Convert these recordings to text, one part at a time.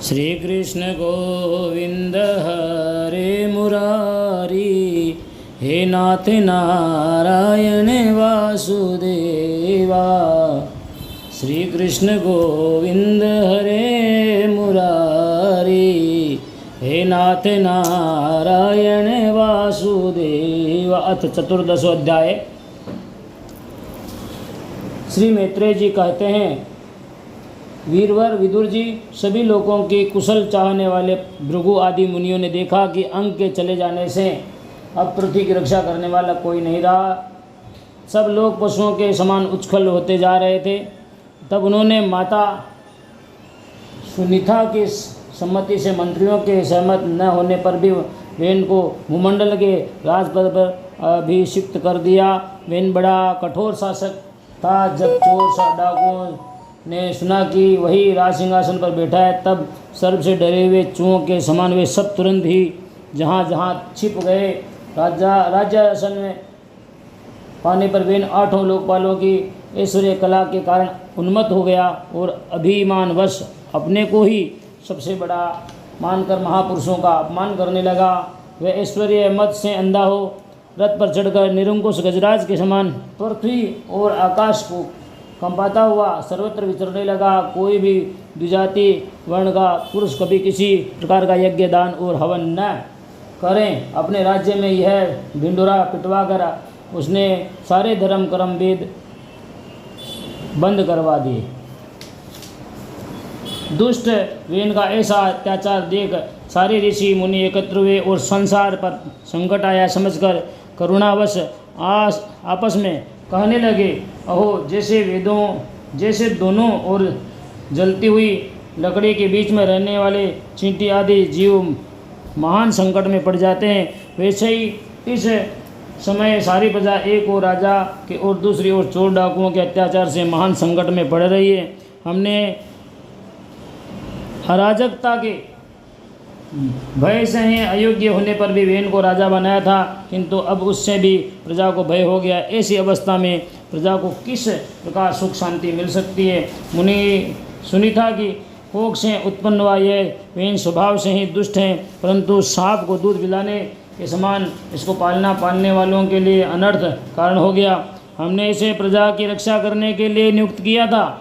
श्री कृष्ण गोविंद हरे मुरारी, हे नाथ नारायण वासुदेवा। श्री कृष्ण गोविंद हरे मुरारी, हे नाथ नारायण वासुदेवा। अथ चतुर्दशो अध्याय। श्री मैत्रेय जी कहते हैं, वीरवर विदुर जी, सभी लोगों की कुशल चाहने वाले भृगु आदि मुनियों ने देखा कि अंग के चले जाने से अब पृथ्वी की रक्षा करने वाला कोई नहीं रहा। सब लोग पशुओं के समान उच्छल होते जा रहे थे। तब उन्होंने माता सुनीता की सम्मति से मंत्रियों के सहमत न होने पर भी वेन को भूमंडल के राजपद पर अभिषिक्त कर दिया। वेन बड़ा कठोर शासक था। जब चोर डाकुओं ने सुना कि वही राज सिंहासन पर बैठा है, तब सर्प से डरे हुए चूहों के समान वे सब तुरंत ही जहाँ जहाँ छिप गए। राज्यासन में पाने पर वेन 8 लोकपालों की ऐश्वर्य कला के कारण उन्मत्त हो गया और अभिमानवश अपने को ही सबसे बड़ा मानकर महापुरुषों का अपमान करने लगा। वह ऐश्वर्य मत से अंधा हो रथ पर चढ़कर निरंकुश गजराज के समान पृथ्वी और आकाश को कंपाता हुआ सर्वत्र विचरने लगा। कोई भी द्विजाति वर्ण का पुरुष कभी किसी प्रकार का यज्ञ दान और हवन न करें। अपने राज्य में यह ढिंडोरा पिटवा कर उसने सारे धर्म कर्म वेद बंद करवा दिए। दुष्ट वेन का ऐसा अत्याचार देख सारे ऋषि मुनि एकत्र हुए और संसार पर संकट आया समझकर करुणावश आपस में कहने लगे, अहो जैसे दोनों ओर जलती हुई लकड़ी के बीच में रहने वाले चींटी आदि जीव महान संकट में पड़ जाते हैं, वैसे ही इस समय सारी प्रजा एक ओर राजा के और दूसरी ओर चोर डाकुओं के अत्याचार से महान संकट में पड़ रही है। हमने अराजकता के भय से ही अयोग्य होने पर भी वेन को राजा बनाया था, किंतु अब उससे भी प्रजा को भय हो गया। ऐसी अवस्था में प्रजा को किस प्रकार सुख शांति मिल सकती है। मुनि सुनीता की कोख से उत्पन्न हुआ यह वेन स्वभाव से ही दुष्ट हैं, परंतु सांप को दूध पिलाने के समान इसको पालने वालों के लिए अनर्थ कारण हो गया। हमने इसे प्रजा की रक्षा करने के लिए नियुक्त किया था,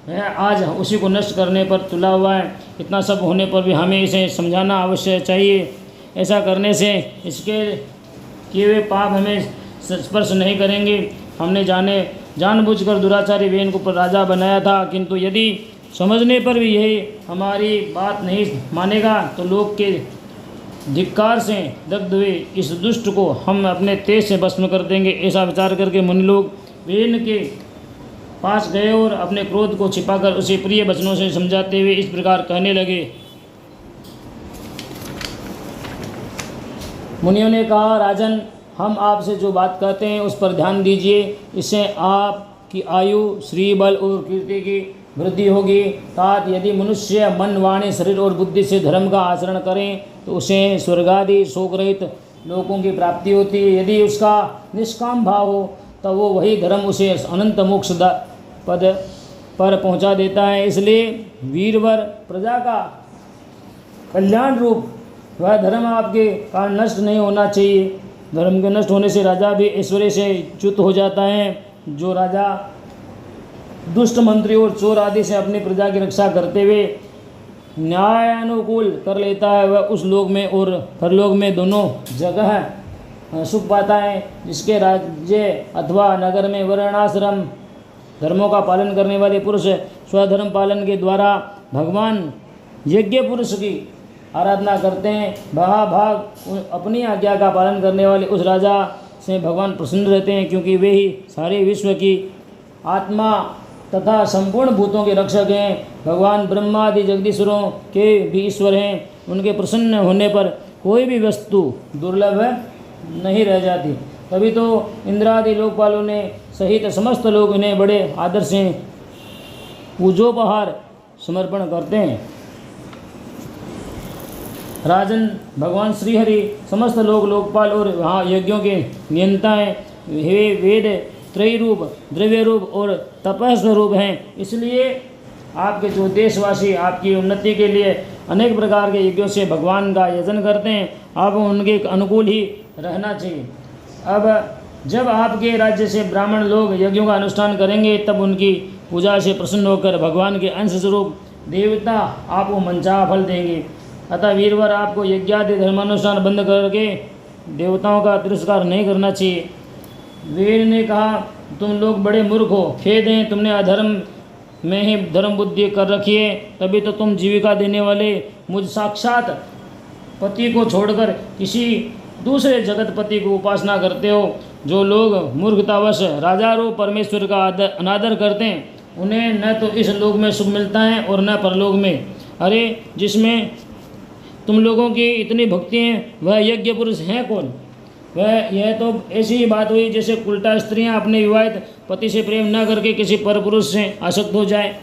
वह आज उसी को नष्ट करने पर तुला हुआ है। इतना सब होने पर भी हमें इसे समझाना अवश्य चाहिए। ऐसा करने से इसके किए हुए पाप हमें स्पर्श नहीं करेंगे। हमने जानबूझकर दुराचारी वेन को राजा बनाया था, किंतु यदि समझने पर भी यही हमारी बात नहीं मानेगा तो लोग के धिक्कार से दग्ध हुए इस दुष्ट को हम अपने तेज से भस्म कर देंगे। ऐसा विचार करके मुनि लोग वेन के पास गए और अपने क्रोध को छिपाकर उसे प्रिय वचनों से समझाते हुए इस प्रकार कहने लगे। मुनियों ने कहा, राजन, हम आपसे जो बात कहते हैं उस पर ध्यान दीजिए। इससे आपकी आयु, श्री, बल और कीर्ति की वृद्धि होगी। तात यदि मनुष्य मन, वाणी, शरीर और बुद्धि से धर्म का आचरण करें तो उसे स्वर्गादि शोक रहित लोकों की प्राप्ति होती है। यदि उसका निष्काम भाव हो तो वो वही धर्म उसे अनंत मोक्ष पद पर पहुंचा देता है। इसलिए वीरवर, प्रजा का कल्याण रूप वह धर्म आपके कारण नष्ट नहीं होना चाहिए। धर्म के नष्ट होने से राजा भी ऐश्वर्य से च्युत हो जाता है। जो राजा दुष्ट मंत्री और चोर आदि से अपनी प्रजा की रक्षा करते हुए न्यायानुकूल कर लेता है, वह उस लोक में और परलोक में दोनों जगह सुख पाता है। जिसके राज्य अथवा नगर में वर्णाश्रम धर्मों का पालन करने वाले पुरुष स्वधर्म पालन के द्वारा भगवान यज्ञ पुरुष की आराधना करते हैं, भाग अपनी आज्ञा का पालन करने वाले उस राजा से भगवान प्रसन्न रहते हैं, क्योंकि वे ही सारे विश्व की आत्मा तथा संपूर्ण भूतों के रक्षक हैं। भगवान ब्रह्मा आदि जगदीश्वरों के भी ईश्वर हैं। उनके प्रसन्न होने पर कोई भी वस्तु दुर्लभ नहीं रह जाती। तभी तो इंद्रादि लोकपालों ने सहित समस्त लोग इन्हें बड़े आदर से पूजोपहार समर्पण करते हैं। राजन, भगवान श्रीहरि समस्त लोकपाल और वहाँ यज्ञों के नियंता हैं। वे वेद त्रय रूप, द्रव्य रूप और तपः स्वरूप हैं। इसलिए आपके जो देशवासी आपकी उन्नति के लिए अनेक प्रकार के यज्ञों से भगवान का यजन करते हैं, आप उनके अनुकूल ही रहना चाहिए। अब जब आपके राज्य से ब्राह्मण लोग यज्ञों का अनुष्ठान करेंगे, तब उनकी पूजा से प्रसन्न होकर भगवान के अंश स्वरूप देवता आपको मनचाहा फल देंगे। अतः वीरवर आपको यज्ञादि धर्मानुष्ठान बंद करके देवताओं का तिरस्कार नहीं करना चाहिए। वीर ने कहा, तुम लोग बड़े मूर्ख हो, खेद है, तुमने अधर्म में ही धर्म बुद्धि कर रखी है, तभी तो तुम जीविका देने वाले मुझ साक्षात पति को छोड़कर किसी दूसरे जगतपति को उपासना करते हो। जो लोग मूर्खतावश राजारों परमेश्वर का अनादर करते हैं, उन्हें न तो इस लोक में सुख मिलता है और न परलोक में। अरे जिसमें तुम लोगों की इतनी भक्ति है, वह यज्ञ पुरुष हैं कौन? यह तो ऐसी ही बात हुई जैसे उल्टा स्त्रियां अपने विवाहित पति से प्रेम न करके किसी परपुरुष से आसक्त हो जाए।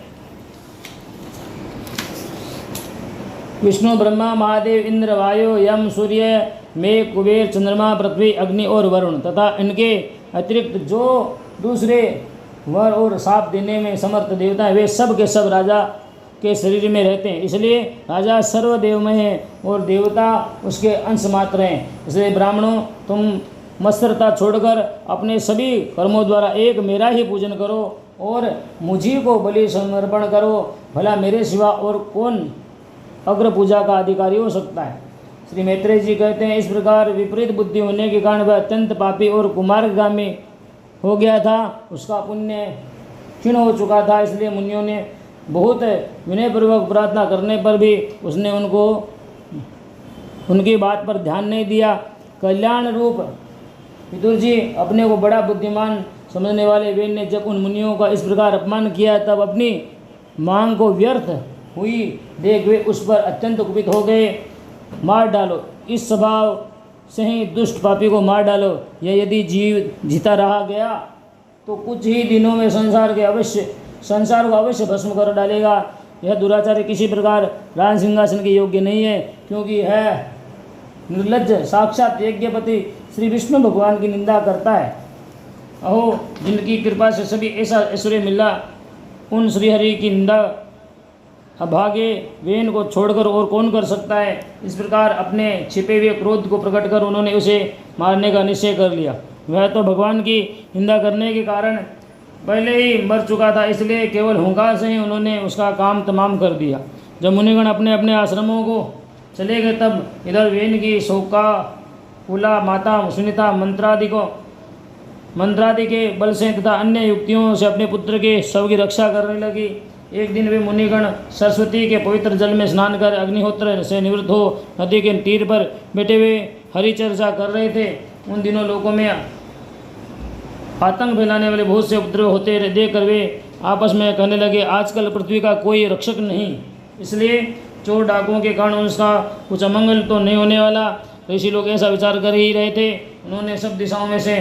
विष्णु ब्रह्मा महादेव इंद्र वायु यम सूर्य मेघ कुबेर चंद्रमा पृथ्वी अग्नि और वरुण तथा इनके अतिरिक्त जो दूसरे वर और शाप देने में समर्थ देवता हैं, वे सब के सब राजा के शरीर में रहते हैं। इसलिए राजा सर्वदेवमय है और देवता उसके अंश मात्र हैं। इसलिए ब्राह्मणों, तुम मत्सरता छोड़कर अपने सभी कर्मों द्वारा एक मेरा ही पूजन करो और मुझी को बलि समर्पण करो। भला मेरे सिवा और कौन अग्र पूजा का अधिकारी हो सकता है? श्री मैत्रेय जी कहते हैं, इस प्रकार विपरीत बुद्धि होने के कारण वह अत्यंत पापी और कुमार्गामी हो गया था। उसका पुण्य क्षीण हो चुका था। इसलिए मुनियों ने बहुत विनयपूर्वक प्रार्थना करने पर भी उसने उनकी बात पर ध्यान नहीं दिया। कल्याण रूप विदुर जी, अपने को बड़ा बुद्धिमान समझने वाले वेद ने जब उन मुनियों का इस प्रकार अपमान किया, तब अपनी मांग को व्यर्थ हुई देख वे उस पर अत्यंत कुपित हो गए। मार डालो, इस स्वभाव से ही दुष्ट पापी को मार डालो। यह यदि जीता रहा गया तो कुछ ही दिनों में संसार को अवश्य भस्म कर डालेगा। यह दुराचारी किसी प्रकार राज सिंहासन के योग्य नहीं है, क्योंकि यह निर्लज्ज साक्षात यज्ञपति श्री विष्णु भगवान की निंदा करता है। अहो, जिनकी कृपा से सभी ऐसा ऐश्वर्य मिला, उन श्रीहरि की निंदा अभागे वेन को छोड़कर और कौन कर सकता है? इस प्रकार अपने छिपे हुए क्रोध को प्रकट कर उन्होंने उसे मारने का निश्चय कर लिया। वह तो भगवान की निंदा करने के कारण पहले ही मर चुका था, इसलिए केवल हुंकार से ही उन्होंने उसका काम तमाम कर दिया। जब मुनिगण अपने अपने आश्रमों को चले गए, तब इधर वेन की शोका उला माता सुनीता मंत्रादि के बल से तथा अन्य युक्तियों से अपने पुत्र के शव की रक्षा करने लगी। एक दिन वे मुनिगण सरस्वती के पवित्र जल में स्नान कर अग्निहोत्र से निवृत्त हो नदी के तीर पर बैठे हुए हरि चर्चा कर रहे थे। उन दिनों लोगों में आतंक फैलाने वाले बहुत से उपद्रव होते देख कर वे आपस में कहने लगे, आजकल पृथ्वी का कोई रक्षक नहीं, इसलिए चोर डाकुओं के कारण उसका कुछ अमंगल तो नहीं होने वाला। ऋषि लोग ऐसा विचार कर ही रहे थे। उन्होंने सब दिशाओं में से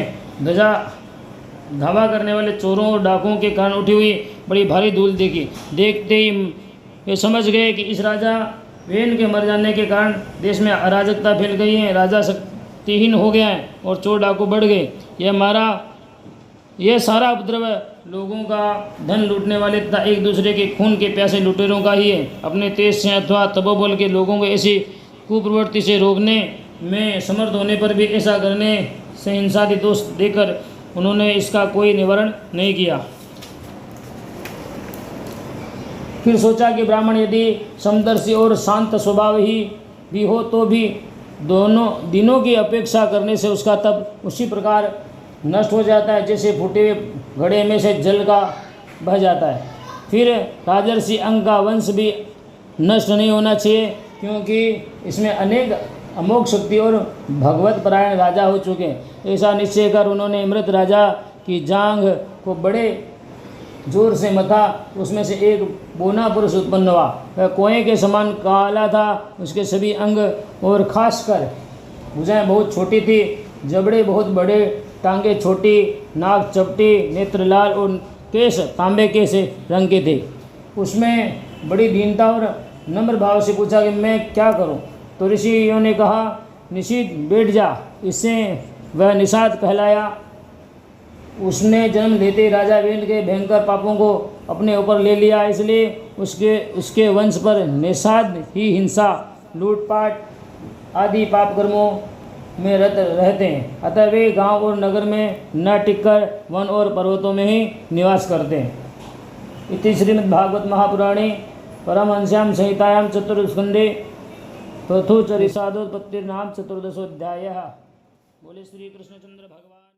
धावा करने वाले चोरों और डाकुओं के कारण उठी हुई बड़ी भारी धूल देखी। देखते ही वे समझ गए कि इस राजा वेन के मर जाने के कारण देश में अराजकता फैल गई है, राजा शक्तिहीन हो गया है और चोर डाकू बढ़ गए। यह सारा उपद्रव लोगों का धन लूटने वाले तथा एक दूसरे के खून के प्यासे लुटेरों का ही है। अपने तेज से अथवा तपोबल के लोगों को ऐसी कुप्रवृत्ति से रोकने में समर्थ होने पर भी ऐसा करने से हिंसादि दोष देकर उन्होंने इसका कोई निवारण नहीं किया। फिर सोचा कि ब्राह्मण यदि समदर्शी और शांत स्वभाव ही भी हो तो भी दोनों दिनों की अपेक्षा करने से उसका तप उसी प्रकार नष्ट हो जाता है जैसे फूटे हुए घड़े में से जल का बह जाता है। फिर राजर्षि अंग का वंश भी नष्ट नहीं होना चाहिए, क्योंकि इसमें अनेक अमोघ शक्ति और भगवत परायण राजा हो चुके हैं। ऐसा निश्चय कर उन्होंने मृत राजा की जांघ को बड़े जोर से मथा। उसमें से एक बोना पुरुष उत्पन्न हुआ। वह कोए के समान काला था। उसके सभी अंग और खासकर भुजाएं बहुत छोटी थी, जबड़े बहुत बड़े, टांगे छोटी, नाक चपटी, नेत्र लाल और केश तांबे के से रंग के थे। उसमें बड़ी दीनता और नम्र भाव से पूछा कि मैं क्या करूं? तो ऋषियों ने कहा, निषीद बैठ जा। इससे वह निषाद कहलाया। उसने जन्म लेते ही राजा वेन के भयंकर पापों को अपने ऊपर ले लिया, इसलिए उसके वंश पर निषाद ही हिंसा, लूटपाट आदि पाप कर्मों में रत रहते हैं। अतः वे गांव और नगर में न टिककर वन और पर्वतों में ही निवास करते हैं। इति श्रीमद्भागवत महापुराणे परमहंस्यां संहितायां चतुर्स्कंधे तथोचरिसादोत्पत्तिर्नाम चतुर्दशोऽध्यायः। बोले श्री कृष्णचंद्र भगवान।